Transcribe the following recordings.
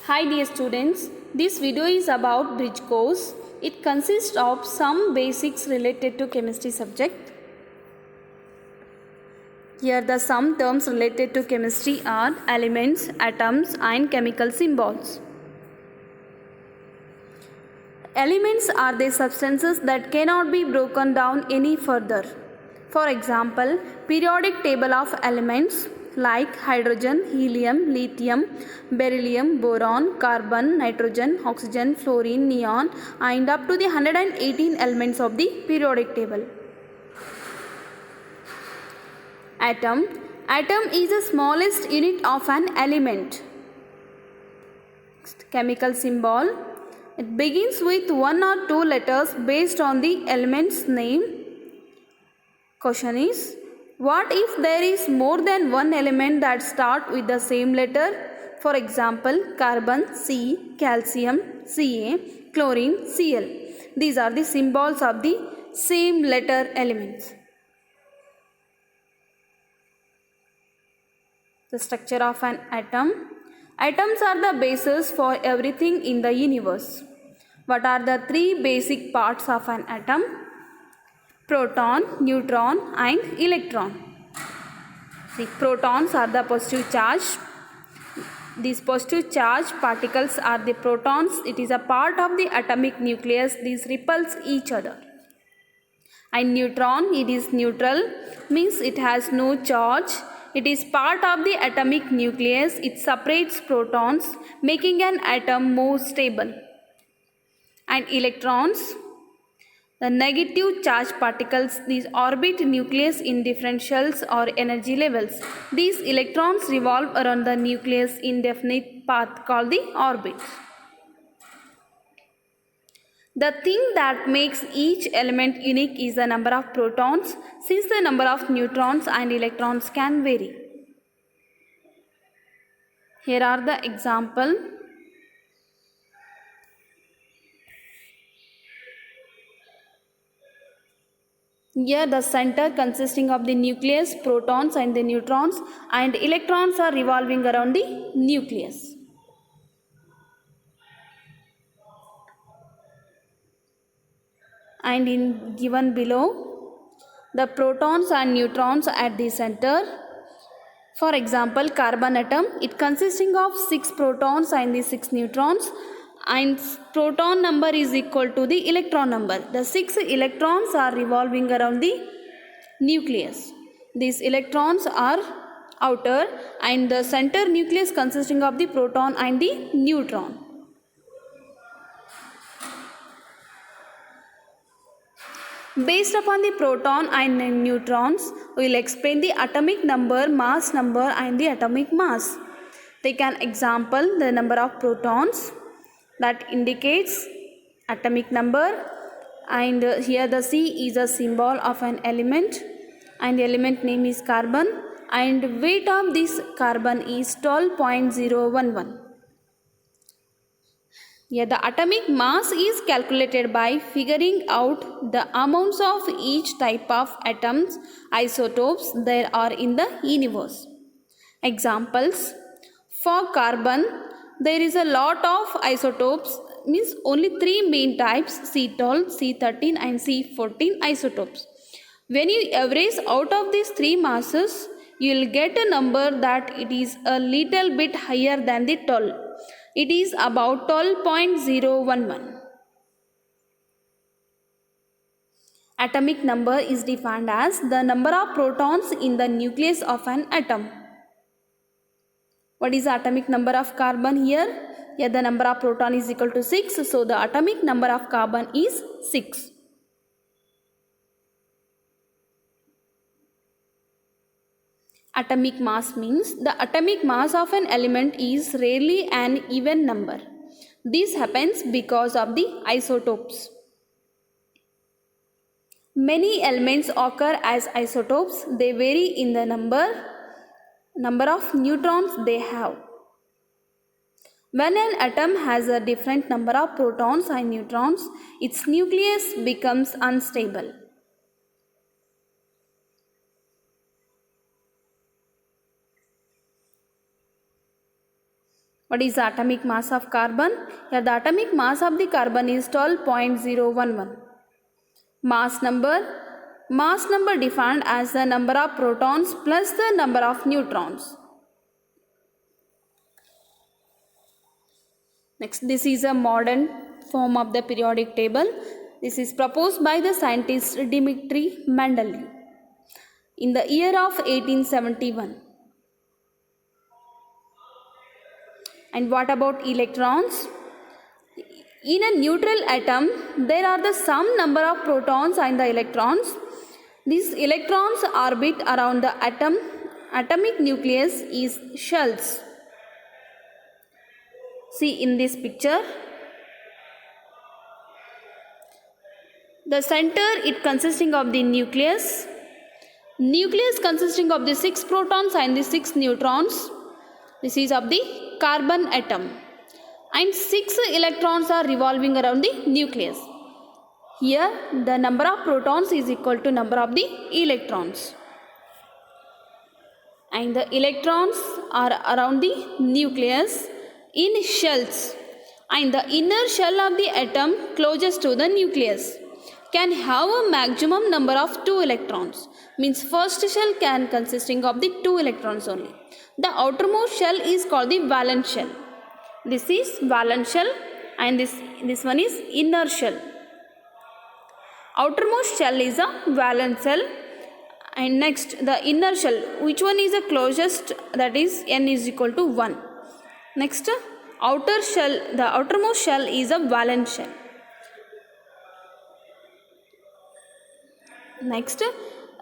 Hi dear students, this video is about bridge course. It consists of some basics related to chemistry subject. Here the some terms related to chemistry are elements, atoms and chemical symbols. Elements are the substances that cannot be broken down any further. For example, periodic table of elements like hydrogen, helium, lithium, beryllium, boron, carbon, nitrogen, oxygen, fluorine, neon and up to the 118 elements of the periodic table. Atom. Atom is the smallest unit of an element. Chemical symbol. It begins with one or two letters based on the element's name. Question is, what if there is more than one element that start with the same letter? For example, carbon C, calcium Ca, chlorine Cl. These are the symbols of the same letter elements. The structure of an atom. Atoms are the basis for everything in the universe. What are the three basic parts of an atom? Proton, neutron and electron. See, protons are the positive charge. These positive charge particles are the protons. It is a part of the atomic nucleus. These repulse each other. And neutron, it is neutral, means it has no charge. It is part of the atomic nucleus. It separates protons, making an atom more stable. And electrons, the negative charge particles, these orbit nucleus in different shells or energy levels. These electrons revolve around the nucleus in definite path called the orbit. The thing that makes each element unique is the number of protons, since the number of neutrons and electrons can vary. Here are the example. Here the center consisting of the nucleus, protons and the neutrons, and electrons are revolving around the nucleus. And in given below, the protons and neutrons at the center. For example, carbon atom, it consisting of 6 protons and the 6 neutrons, and proton number is equal to the electron number. The 6 electrons are revolving around the nucleus. These electrons are outer and the center nucleus consisting of the proton and the neutron. Based upon the proton and neutrons, we will explain the atomic number, mass number and the atomic mass. Take an example, the number of protons that indicates atomic number, and here the C is a symbol of an element and the element name is carbon, and weight of this carbon is 12.011. Here the atomic mass is calculated by figuring out the amounts of each type of atoms, isotopes there are in the universe. Examples, for carbon there is a lot of isotopes, means only 3 main types, C12, C13 and C14 isotopes. When you average out of these 3 masses, you will get a number that it is a little bit higher than the 12. It is about 12.011. Atomic number is defined as the number of protons in the nucleus of an atom. What is the atomic number of carbon here? Here the number of proton is equal to 6. So the atomic number of carbon is 6. Atomic mass means the atomic mass of an element is rarely an even number. This happens because of the isotopes. Many elements occur as isotopes. They vary in the number of neutrons they have. When an atom has a different number of protons and neutrons, its nucleus becomes unstable. What is the atomic mass of carbon? Here the atomic mass of the carbon is 12.011. Mass number defined as the number of protons plus the number of neutrons. Next, this is a modern form of the periodic table. This is proposed by the scientist Dmitry Mendeleev in the year of 1871. And what about electrons? In a neutral atom, there are the sum number of protons and the electrons. These electrons orbit around the atom. Atomic nucleus is shells. See in this picture. The center, it consisting of the nucleus. Nucleus consisting of the 6 protons and the 6 neutrons. This is of the carbon atom. And 6 electrons are revolving around the nucleus. Here the number of protons is equal to number of the electrons. And the electrons are around the nucleus in shells. And the inner shell of the atom closest to the nucleus can have a maximum number of 2 electrons. Means first shell can consisting of the 2 electrons only. The outermost shell is called the valence shell. This is valence shell and this one is inner shell. Outermost shell is a valence shell, and next the inner shell, which one is the closest, that is n is equal to 1. Next outer shell, the outermost shell is a valence shell. Next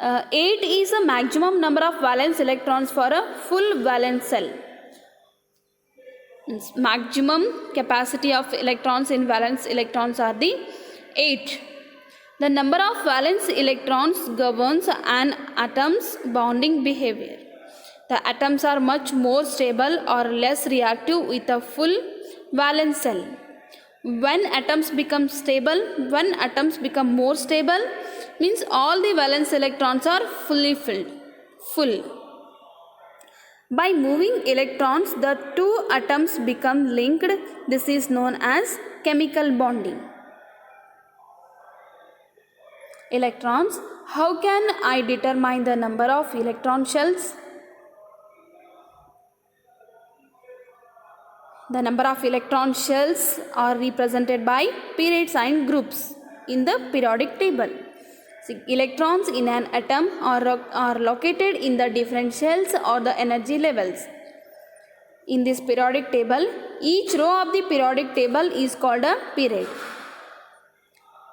8 is the maximum number of valence electrons for a full valence cell. Maximum capacity of electrons in valence electrons are the 8. The number of valence electrons governs an atom's bonding behavior. The atoms are much more stable or less reactive with a full valence cell. When atoms become more stable, means all the valence electrons are fully full. By moving electrons, the 2 atoms become linked. This is known as chemical bonding. Electrons. How can I determine the number of electron shells? The number of electron shells are represented by periods and groups in the periodic table. See, electrons in an atom are located in the different shells or the energy levels. In this periodic table, each row of the periodic table is called a period.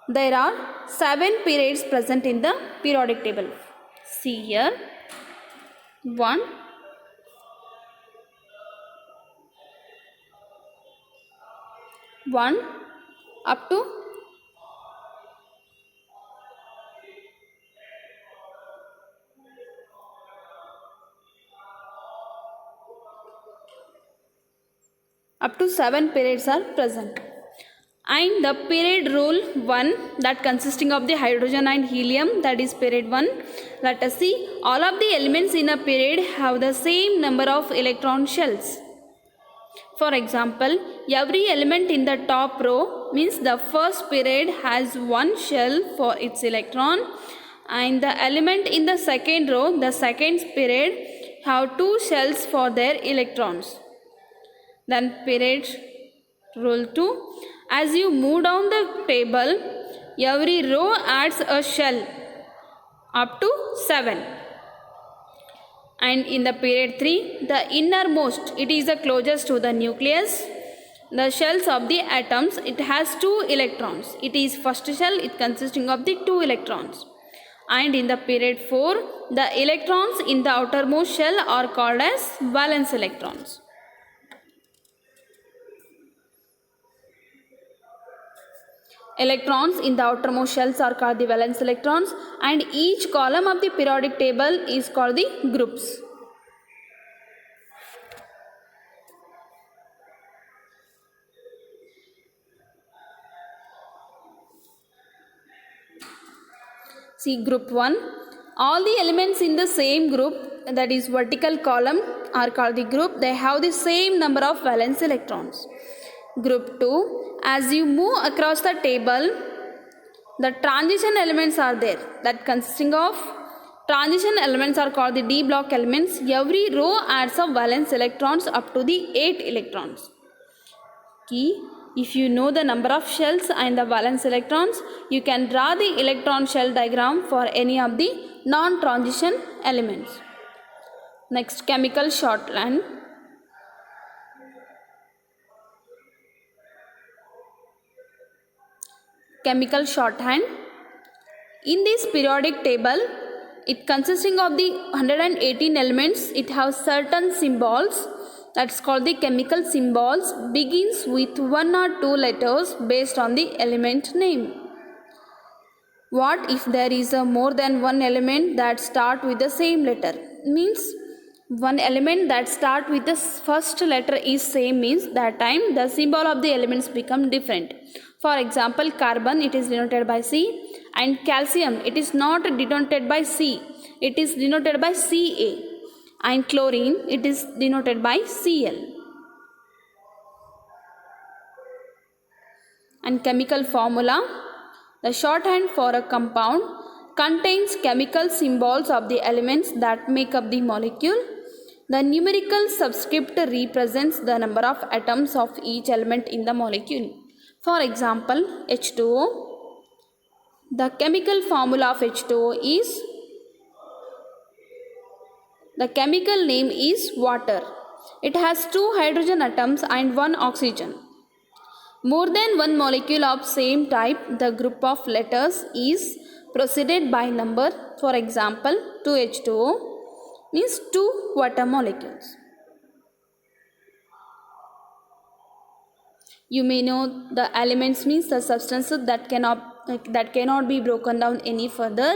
There are 7 periods present in the periodic table. See here, 1, 1 up to 7 periods are present. And the period rule 1, that consisting of the hydrogen and helium, that is period 1. Let us see, all of the elements in a period have the same number of electron shells. For example, every element in the top row, means the first period has 1 shell for its electron, and the element in the second row, the second period, have 2 shells for their electrons. Then period rule 2. As you move down the table, every row adds a shell up to 7. And in the period 3, the innermost, it is the closest to the nucleus. The shells of the atoms, it has 2 electrons. It is first shell, it consisting of the 2 electrons. And in the period 4, the electrons in the outermost shell are called as valence electrons. Electrons in the outermost shells are called the valence electrons, and each column of the periodic table is called the groups. See group 1. All the elements in the same group, that is vertical column, are called the group. They have the same number of valence electrons. Group 2, as you move across the table, the transition elements are there, that consisting of transition elements are called the d block elements. Every row adds up valence electrons up to the 8 electrons. Key, if you know the number of shells and the valence electrons, you can draw the electron shell diagram for any of the non-transition elements. Next, chemical shorthand. Chemical shorthand. In this periodic table, it consisting of the 118 elements, it has certain symbols, that's called the chemical symbols, begins with 1 or 2 letters based on the element name. What if there is a more than one element that start with the same letter? Means one element that start with the first letter is same, means that time the symbol of the elements become different. For example, carbon, it is denoted by C, and calcium, it is not denoted by C, it is denoted by Ca, and chlorine, it is denoted by Cl. And chemical formula, the shorthand for a compound contains chemical symbols of the elements that make up the molecule. The numerical subscript represents the number of atoms of each element in the molecule. For example, H2O. The chemical formula of H2O is, the chemical name is water. It has 2 hydrogen atoms and 1 oxygen. More than one molecule of same type, the group of letters is preceded by number. For example, 2H2O means 2 water molecules. You may know the elements means the substances that cannot be broken down any further,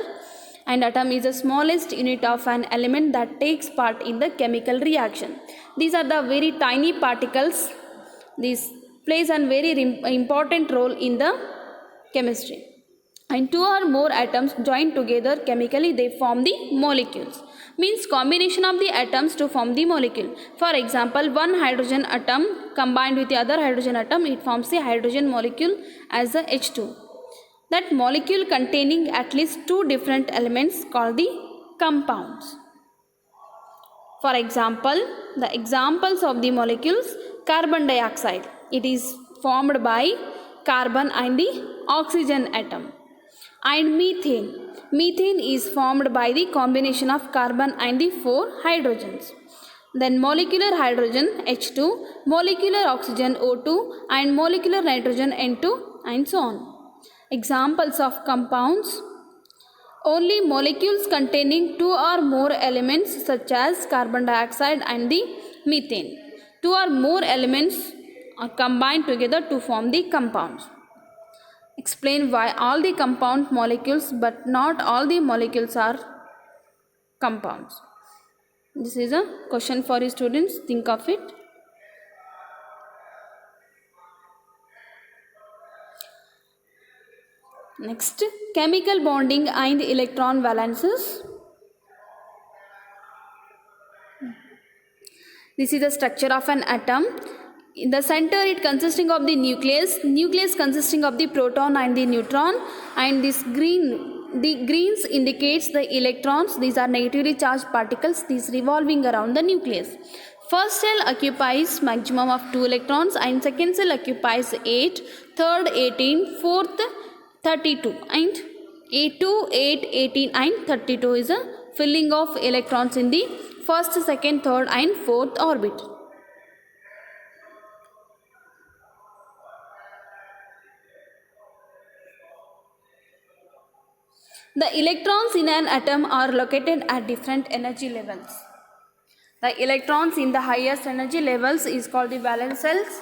and atom is the smallest unit of an element that takes part in the chemical reaction. These are the very tiny particles. This plays a very important role in the chemistry. And 2 or more atoms joined together chemically, they form the molecules. Means combination of the atoms to form the molecule. For example, one hydrogen atom combined with the other hydrogen atom, it forms the hydrogen molecule as the H2. That molecule containing at least 2 different elements called the compounds. For example, the examples of the molecules, carbon dioxide, it is formed by carbon and the oxygen atom. And methane, methane is formed by the combination of carbon and the 4 hydrogens. Then molecular hydrogen H2, molecular oxygen O2, and molecular nitrogen N2, and so on. Examples of compounds, only molecules containing 2 or more elements such as carbon dioxide and the methane. 2 or more elements are combined together to form the compounds. Explain why all the compound molecules but not all the molecules are compounds. This is a question for you students. Think of it. Next, chemical bonding and electron valences. This is the structure of an atom. In the center, it consisting of the nucleus consisting of the proton and the neutron, and the greens indicates the electrons. These are negatively charged particles, these revolving around the nucleus. First cell occupies maximum of 2 electrons, and second cell occupies 8, third 18, fourth 32, and A2, 8, 18 and 32 is a filling of electrons in the first, second, third and fourth orbit. The electrons in an atom are located at different energy levels. The electrons in the highest energy levels is called the valence shells,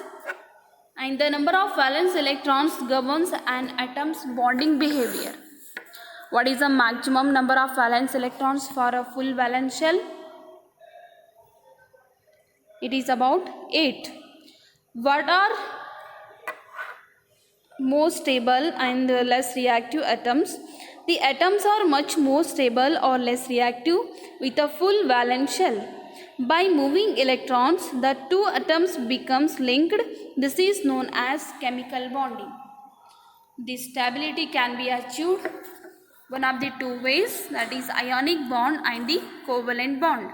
and the number of valence electrons governs an atom's bonding behavior. What is the maximum number of valence electrons for a full valence shell? It is about 8. What are more stable and less reactive atoms? The atoms are much more stable or less reactive with a full valence shell. By moving electrons, the two atoms becomes linked. This is known as chemical bonding. This stability can be achieved one of the two ways, that is ionic bond and the covalent bond.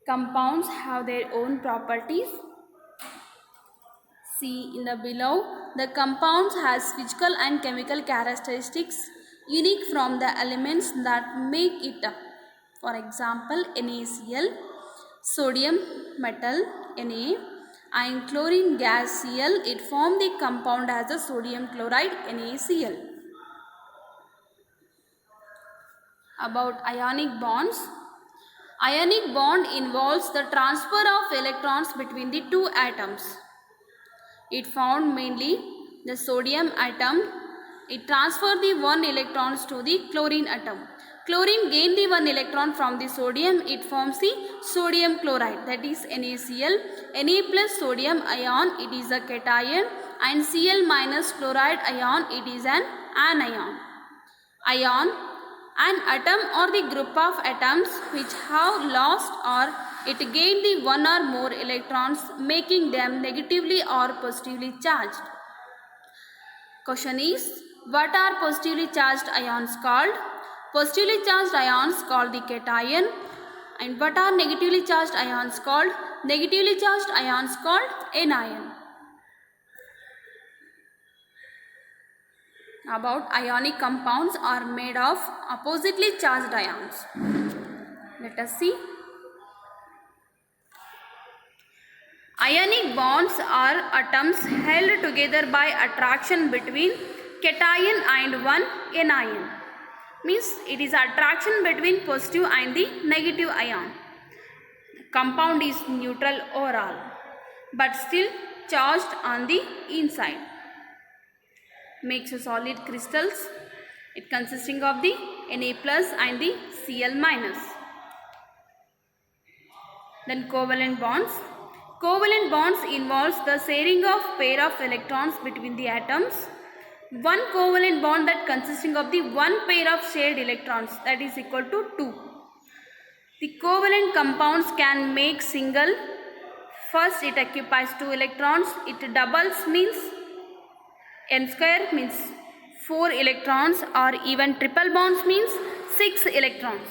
Compounds have their own properties. See in the below, the compounds has physical and chemical characteristics unique from the elements that make it up. For example, NaCl, sodium metal Na, and chlorine gas Cl, it form the compound as a sodium chloride NaCl. About ionic bonds. Ionic bond involves the transfer of electrons between the two atoms. It found mainly the sodium atom. It transfers the 1 electrons to the chlorine atom. Chlorine gain the 1 electron from the sodium. It forms the sodium chloride, that is NaCl. Na plus sodium ion, it is a cation, and Cl minus chloride ion, it is an anion. Ion, an atom or the group of atoms which have lost or it gained the 1 or more electrons, making them negatively or positively charged. Question is, what are positively charged ions called? Positively charged ions called the cation. And what are negatively charged ions called? Negatively charged ions called anion. About ionic compounds are made of oppositely charged ions. Let us see. Ionic bonds are atoms held together by attraction between cation and one anion. Means it is attraction between positive and the negative ion. Compound is neutral overall, but still charged on the inside. Makes a solid crystals. It consisting of the Na plus and the Cl minus. Then covalent bonds. Covalent bonds involves the sharing of pair of electrons between the atoms. One covalent bond that consisting of the one pair of shared electrons, that is equal to 2. The covalent compounds can make single. First it occupies 2 electrons. It doubles means n square means 4 electrons, or even triple bonds means 6 electrons.